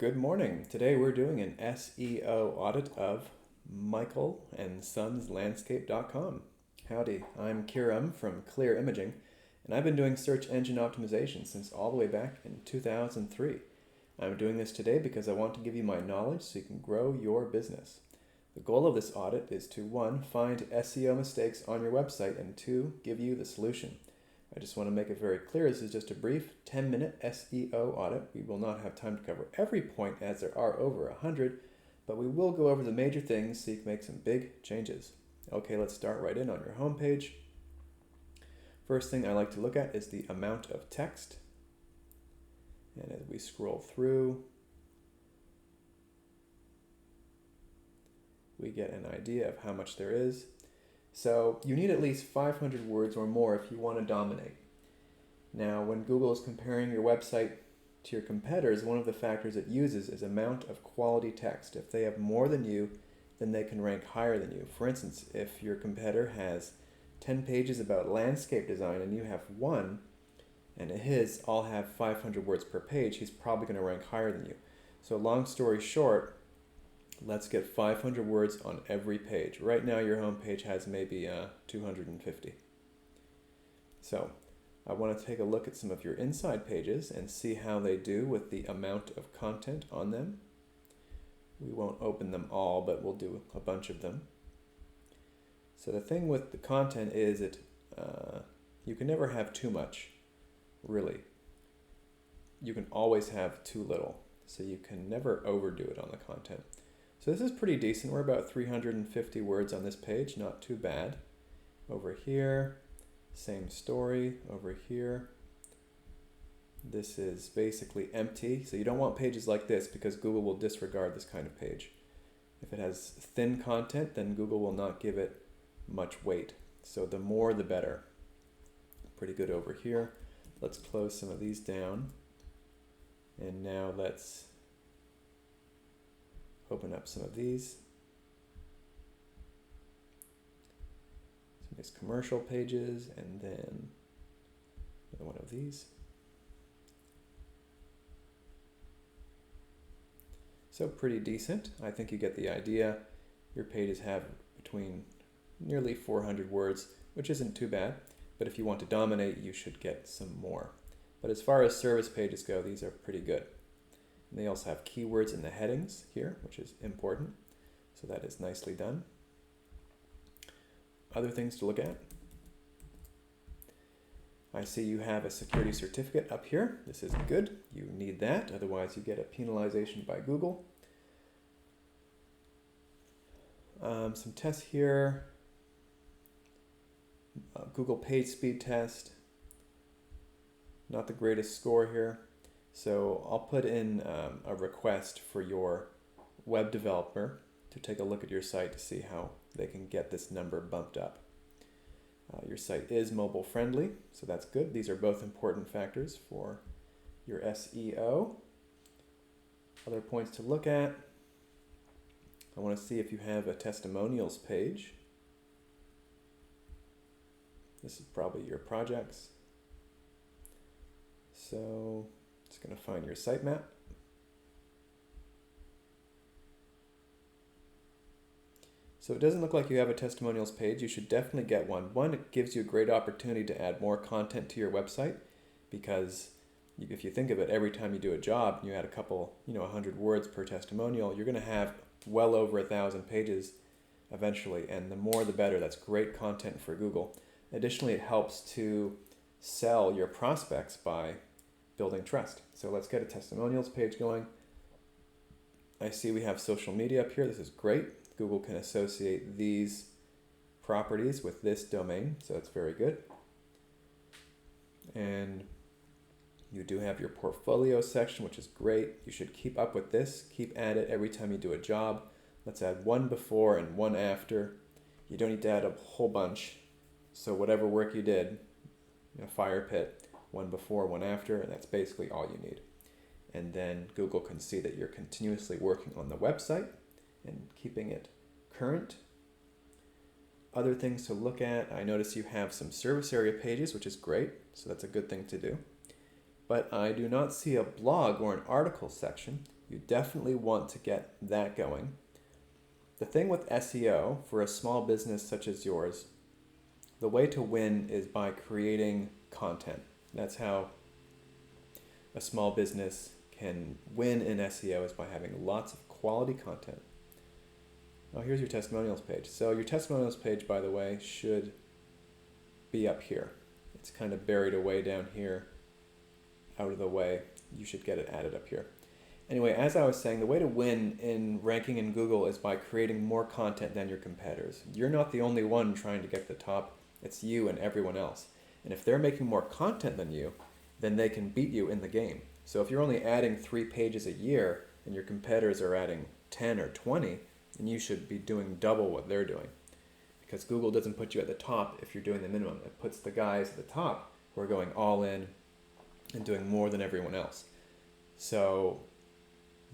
Good morning. Today we're doing an SEO audit of Michael and Sons Landscape.com. Howdy, I'm Kiram from Clear Imaging, and I've been doing search engine optimization since all the way back in 2003. I'm doing this today because I want to give you my knowledge so you can grow your business. The goal of this audit is to 1. Find SEO mistakes on your website, and 2. Give you the solution. I just want to make it very clear, this is just a brief 10-minute SEO audit. We will not have time to cover every point as there are over 100, but we will go over the major things so you can make some big changes. Okay, let's start right in on your home page. First thing I like to look at is the amount of text. And as we scroll through, we get an idea of how much there is. So you need at least 500 words or more if you want to dominate. Now, when Google is comparing your website to your competitors, one of the factors it uses is amount of quality text. If they have more than you, then they can rank higher than you. For instance, if your competitor has 10 pages about landscape design and you have one, and his all have 500 words per page, he's probably going to rank higher than you. So long story short, let's get 500 words on every page. Right now your home page has maybe 250. So I want to take a look at some of your inside pages and see how they do with the amount of content on them. We won't open them all, but we'll do a bunch of them. So the thing with the content is you can never have too much, really. You can always have too little, so you can never overdo it on the content. So this is pretty decent. We're about 350 words on this page, not too bad. Over here, same story. Over here, this is basically empty. So you don't want pages like this because Google will disregard this kind of page. If it has thin content, then Google will not give it much weight. So the more, the better. Pretty good over here. Let's close some of these down. And now let's open up some of these. Some of these commercial pages, and then another one of these. So pretty decent. I think you get the idea. Your pages have between nearly 400 words, which isn't too bad, but if you want to dominate, you should get some more. But as far as service pages go, these are pretty good. And they also have keywords in the headings here, which is important. So that is nicely done. Other things to look at. I see you have a security certificate up here. This is good. You need that, otherwise you get a penalization by Google. Some tests here. Google page speed test. Not the greatest score here. So I'll put in a request for your web developer to take a look at your site to see how they can get this number bumped up. Your site is mobile friendly, so that's good. These are both important factors for your SEO. Other points to look at. I want to see if you have a testimonials page. This is probably your projects. So it's going to find your sitemap. So it doesn't look like you have a testimonials page. You should definitely get one. One, it gives you a great opportunity to add more content to your website, because if you think of it, every time you do a job, you add a couple, 100 words per testimonial, you're going to have well over 1,000 pages eventually, and the more the better. That's great content for Google. Additionally, it helps to sell your prospects by building trust. So let's get a testimonials page going. I see we have social media up here. This is great. Google can associate these properties with this domain, so it's very good. And you do have your portfolio section, which is great. You should keep up with this. Keep at it every time you do a job. Let's add one before and one after. You don't need to add a whole bunch. So whatever work you did, fire pit, one before, one after, and that's basically all you need. And then Google can see that you're continuously working on the website and keeping it current. Other things to look at, I notice you have some service area pages, which is great, so that's a good thing to do. But I do not see a blog or an article section. You definitely want to get that going. The thing with SEO for a small business such as yours, the way to win is by creating content. That's how a small business can win in SEO, is by having lots of quality content. Oh, here's your testimonials page. So your testimonials page, by the way, should be up here. It's kind of buried away down here, out of the way. You should get it added up here. Anyway, as I was saying, the way to win in ranking in Google is by creating more content than your competitors. You're not the only one trying to get to the top. It's you and everyone else. And if they're making more content than you, then they can beat you in the game. So if you're only adding 3 pages a year and your competitors are adding 10 or 20, then you should be doing double what they're doing. Because Google doesn't put you at the top if you're doing the minimum. It puts the guys at the top who are going all in and doing more than everyone else. So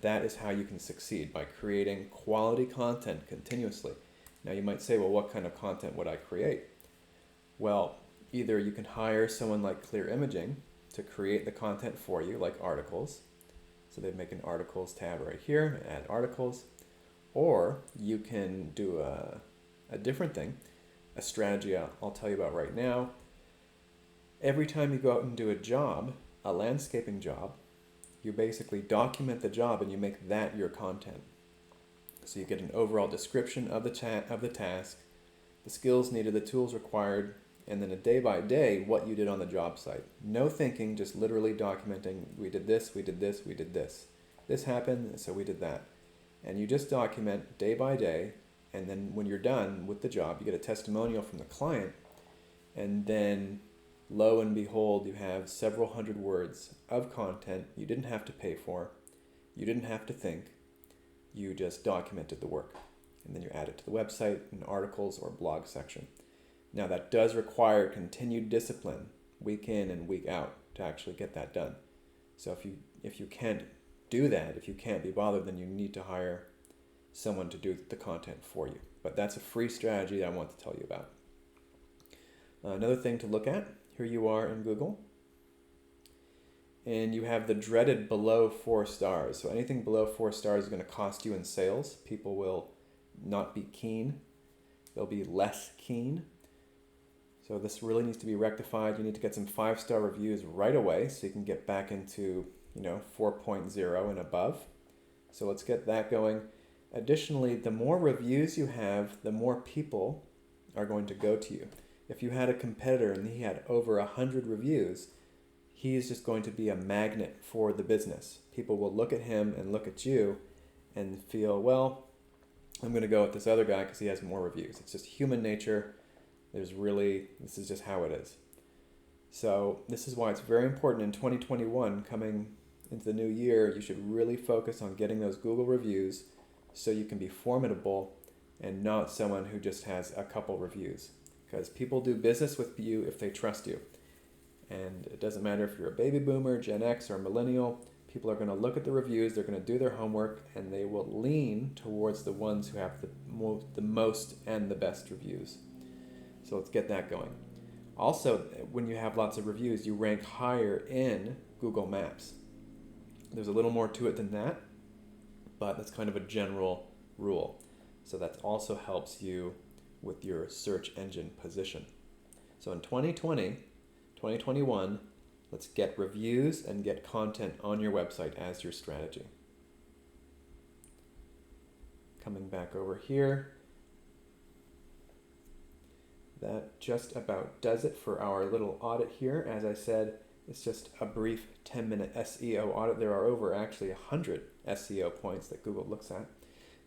that is how you can succeed, by creating quality content continuously. Now you might say, well, what kind of content would I create? Well, either you can hire someone like Clear Imaging to create the content for you, like articles. So they make an articles tab right here, add articles. Or you can do a different thing, a strategy I'll tell you about right now. Every time you go out and do a job, a landscaping job, you basically document the job and you make that your content. So you get an overall description of the task, the skills needed, the tools required, and then a day by day what you did on the job site. No thinking, just literally documenting, we did this, we did this, we did this. This happened, so we did that. And you just document day by day, and then when you're done with the job, you get a testimonial from the client, and then lo and behold, you have several hundred words of content you didn't have to pay for, you didn't have to think, you just documented the work. And then you add it to the website in articles or blog section. Now that does require continued discipline, week in and week out, to actually get that done. So if you can't do that, if you can't be bothered, then you need to hire someone to do the content for you. But that's a free strategy that I want to tell you about. Another thing to look at, here you are in Google, and you have the dreaded below 4 stars. So anything below 4 stars is going to cost you in sales. People will not be keen. They'll be less keen. So this really needs to be rectified. You need to get some 5-star reviews right away so you can get back into 4.0 and above. So let's get that going. Additionally, the more reviews you have, the more people are going to go to you. If you had a competitor and he had over 100 reviews, he's just going to be a magnet for the business. People will look at him and look at you and feel, well, I'm going to go with this other guy because he has more reviews. It's just human nature. This is just how it is. So this is why it's very important in 2021, coming into the new year, you should really focus on getting those Google reviews so you can be formidable and not someone who just has a couple reviews. Because people do business with you if they trust you. And it doesn't matter if you're a baby boomer, Gen X, or millennial, people are going to look at the reviews, they're going to do their homework, and they will lean towards the ones who have the most and the best reviews. So let's get that going. Also, when you have lots of reviews, you rank higher in Google Maps. There's a little more to it than that, but that's kind of a general rule. So that also helps you with your search engine position. So in 2021, let's get reviews and get content on your website as your strategy. Coming back over here, that just about does it for our little audit here. As I said, it's just a brief 10-minute SEO audit. There are over actually 100 SEO points that Google looks at.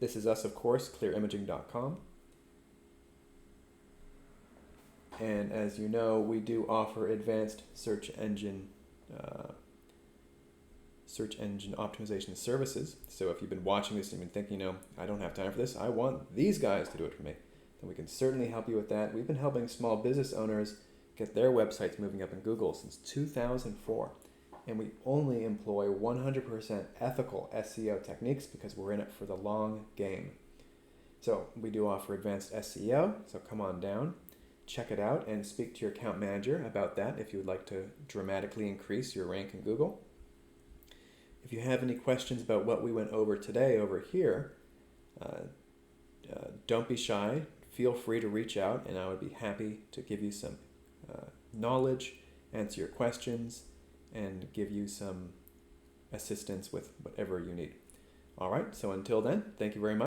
This is us, of course, clearimaging.com. And as you know, we do offer advanced search engine optimization services. So if you've been watching this and you've been thinking, I don't have time for this, I want these guys to do it for me, then we can certainly help you with that. We've been helping small business owners get their websites moving up in Google since 2004. And we only employ 100% ethical SEO techniques because we're in it for the long game. So we do offer advanced SEO, so come on down, check it out, and speak to your account manager about that if you would like to dramatically increase your rank in Google. If you have any questions about what we went over today over here, don't be shy. Feel free to reach out, and I would be happy to give you some knowledge, answer your questions, and give you some assistance with whatever you need. All right, so until then, thank you very much.